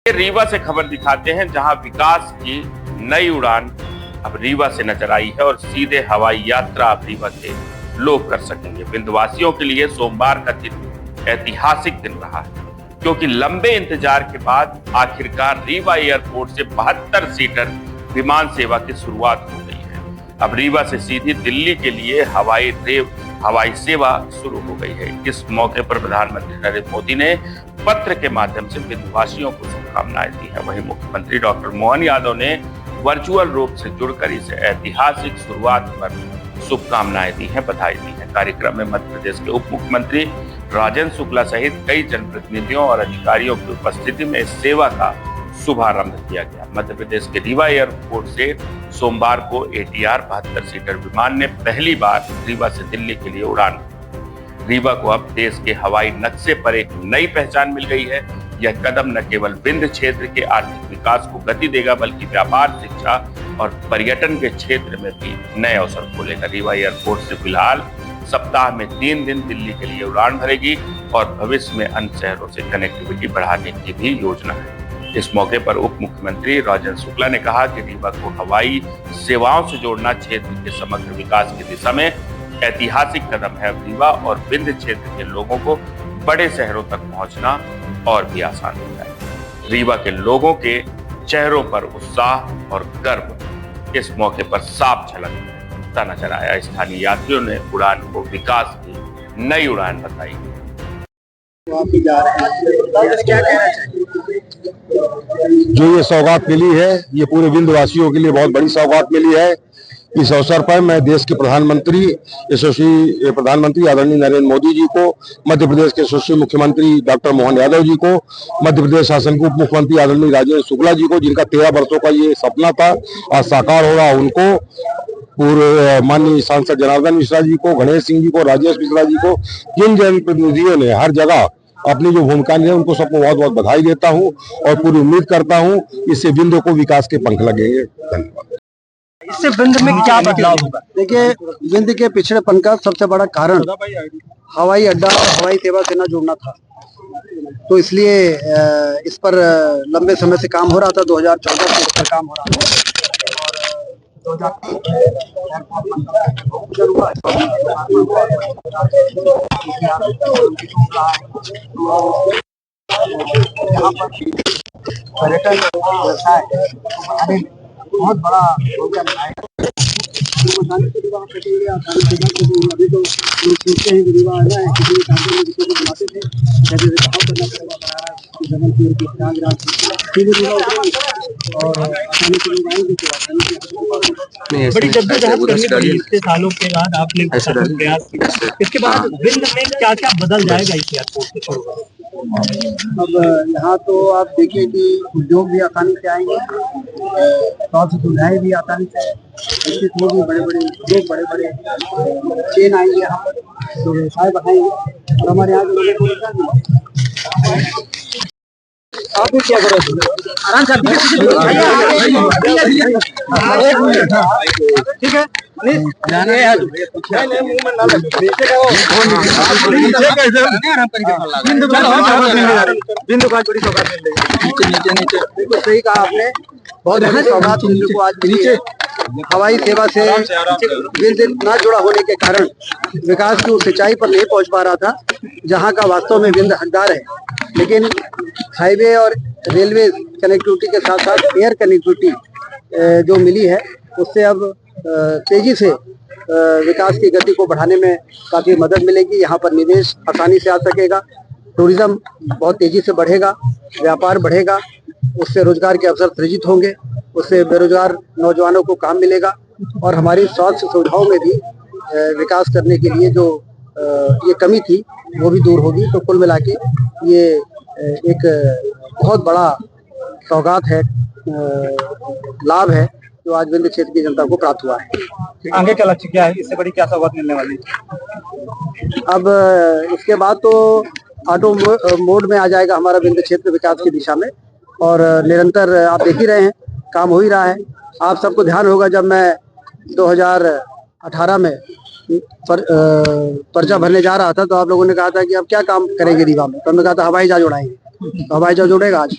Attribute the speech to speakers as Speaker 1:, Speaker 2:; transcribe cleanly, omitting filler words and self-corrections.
Speaker 1: रीवा से खबर दिखाते हैं, जहां विकास की नई उड़ान अब रीवा से नजर आई है और सीधे हवाई यात्रा अब रीवा के लोग कर सकेंगे। विंध्यवासियों के लिए सोमवार का दिन ऐतिहासिक दिन रहा है, क्योंकि लंबे इंतजार के बाद आखिरकार रीवा एयरपोर्ट से 72 सीटर विमान सेवा की शुरुआत हो गई है। अब रीवा से सीधी दिल्ली के लिए हवाई सेवा शुरू हो गई है। इस मौके पर प्रधानमंत्री नरेंद्र मोदी ने पत्र के माध्यम से विंध्यवासियों को शुभकामनाएं दी है। वहीं मुख्यमंत्री डॉक्टर मोहन यादव ने वर्चुअल रूप से जुड़कर इस ऐतिहासिक शुरुआत पर शुभकामनाएं दी हैं, बधाई दी है। कार्यक्रम में मध्य प्रदेश के उप मुख्यमंत्री राजेंद्र शुक्ला सहित कई जनप्रतिनिधियों और अधिकारियों की उपस्थिति में इस सेवा का शुभारंभ किया गया। मध्य प्रदेश के रीवा एयरपोर्ट से सोमवार को ATR 72 सीटर विमान ने पहली बार रीवा से दिल्ली के लिए उड़ान। रीवा को अब देश के हवाई नक्शे पर एक नई पहचान मिल गई है। यह कदम न केवल विंध्य क्षेत्र के आर्थिक विकास को गति देगा, बल्कि व्यापार, शिक्षा और पर्यटन के क्षेत्र में भी नए अवसर खोलेगा। रीवा एयरपोर्ट से फिलहाल सप्ताह में 3 दिन दिल्ली के लिए उड़ान भरेगी और भविष्य में अन्य शहरों से कनेक्टिविटी बढ़ाने की भी योजना है। इस मौके पर उप मुख्यमंत्री राजेंद्र शुक्ला ने कहा कि रीवा को हवाई सेवाओं से जोड़ना क्षेत्र के समग्र विकास की दिशा में ऐतिहासिक कदम है। रीवा और विंध्य क्षेत्र के लोगों को बड़े शहरों तक पहुंचना और भी आसान हो जाएगा। रीवा के लोगों के चेहरों पर उत्साह और गर्व इस मौके पर साफ झलकता नजर आया। स्थानीय यात्रियों ने उड़ान को विकास की नई उड़ान बताई।
Speaker 2: क्या कहना चाहिए?
Speaker 3: जो ये सौगात मिली है, ये पूरे विंध्यवासियों के लिए बहुत बड़ी सौगात मिली है। इस अवसर पर मैं देश के प्रधानमंत्री आदरणीय नरेंद्र मोदी जी को, मध्य प्रदेश के यशस्वी मुख्यमंत्री डॉक्टर मोहन यादव जी को, मध्य प्रदेश शासन के उप मुख्यमंत्री आदरणीय राजेंद्र शुक्ला जी को, जिनका 13 वर्षों का ये सपना था आज साकार हो रहा, उनको, पूर्व माननीय सांसद जनार्दन मिश्रा जी को, गणेश सिंह जी को, राजेश मिश्रा जी को, जिन जनप्रतिनिधियों ने हर जगह अपनी जो भूमिका है, उनको सबको बहुत बहुत बधाई देता हूं और पूरी उम्मीद करता हूं इससे विंध्य को विकास के पंख लगेंगे। धन्यवाद।
Speaker 2: इससे विंध्य में क्या बदलाव होगा? देखिए, विंध्य के पिछड़ेपन का सबसे बड़ा कारण हवाई अड्डा और हवाई सेवा से न जुड़ना था, तो इसलिए इस पर लंबे समय से काम हो रहा था। 2014 से इस पर काम हो रहा था और 2013 यहाँ पर पर्यटन व्यवसाय बढ़ाने में बहुत बड़ा योगदान है। अभी तो लोग सोचते हैं कि रीवा आना है, किसी भी विषय को बुलाते थे, जैसे काम करना पड़ेगा, बना रहा है जबलपुर की और बड़ी जद्दोजहद करनी पड़ी इतने सालों के बाद आपने प्रयास किया। इसके बाद विंध्य में क्या क्या बदल जाएगा इस एयरपोर्ट के थ्रू? अब यहाँ तो आप देखिए कि उद्योग भी आसानी से आएंगे, स्वास्थ्य सुविधाएं भी आसानी से, विकसित होगी, बड़े बड़े उद्योग, बड़े बड़े चेन आएंगे यहाँ पर, तो व्यवसाय बढ़ाएंगे और हमारे यहाँ के लोगों को आप भी क्या करो, आराम से ठीक है। सही कहा आपने, बहुत बड़ी सौगात को आज नीचे हवाई सेवा से विंध्य न जुड़ा होने के कारण विकास की ऊंचाई पर नहीं पहुंच पा रहा था, जहां का वास्तव में विंध्य हकदार है। लेकिन हाईवे और रेलवे कनेक्टिविटी के साथ साथ एयर कनेक्टिविटी जो मिली है, उससे अब तेजी से विकास की गति को बढ़ाने में काफी मदद मिलेगी। यहाँ पर निवेश आसानी से आ सकेगा, टूरिज्म बहुत तेजी से बढ़ेगा, व्यापार बढ़ेगा, उससे रोजगार के अवसर सृजित होंगे, उससे बेरोजगार नौजवानों को काम मिलेगा और हमारी स्वास्थ्य सुविधाओं में भी विकास करने के लिए जो ये कमी थी वो भी दूर होगी। तो कुल मिला के ये एक बहुत बड़ा सौगात है, लाभ है जो आज विंध्य क्षेत्र की जनता को प्राप्त हुआ है। आगे का लक्ष्य क्या है? इससे बड़ी क्या सौगात मिलने वाली है? अब इसके बाद तो ऑटो मोड में आ जाएगा हमारा विंध्य क्षेत्र विकास की दिशा में, और निरंतर आप देख ही रहे हैं काम हो ही रहा है। आप सबको ध्यान होगा, जब मैं 2018 में पर्चा भरने जा रहा था तो आप लोगों ने कहा था कि आप क्या काम करेंगे रीवा में, तो हमने कहा था हवाई जहाज उड़ाएंगे। तो हवाई जहाज उड़ेगा आज।